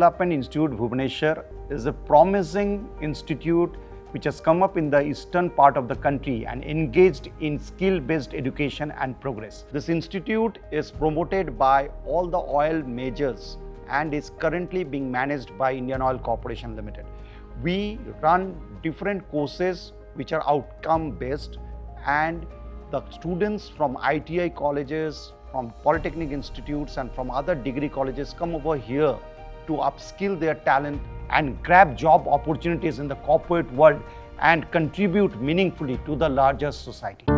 Development Institute Bhubaneswar is a promising institute which has come up in the eastern part of the country and engaged in skill-based education and progress. This institute is promoted by all the oil majors and is currently being managed by Indian Oil Corporation Limited. We run different courses which are outcome-based, and the students from ITI colleges, from polytechnic institutes and from other degree colleges come over here to upskill their talent and grab job opportunities in the corporate world and contribute meaningfully to the larger society.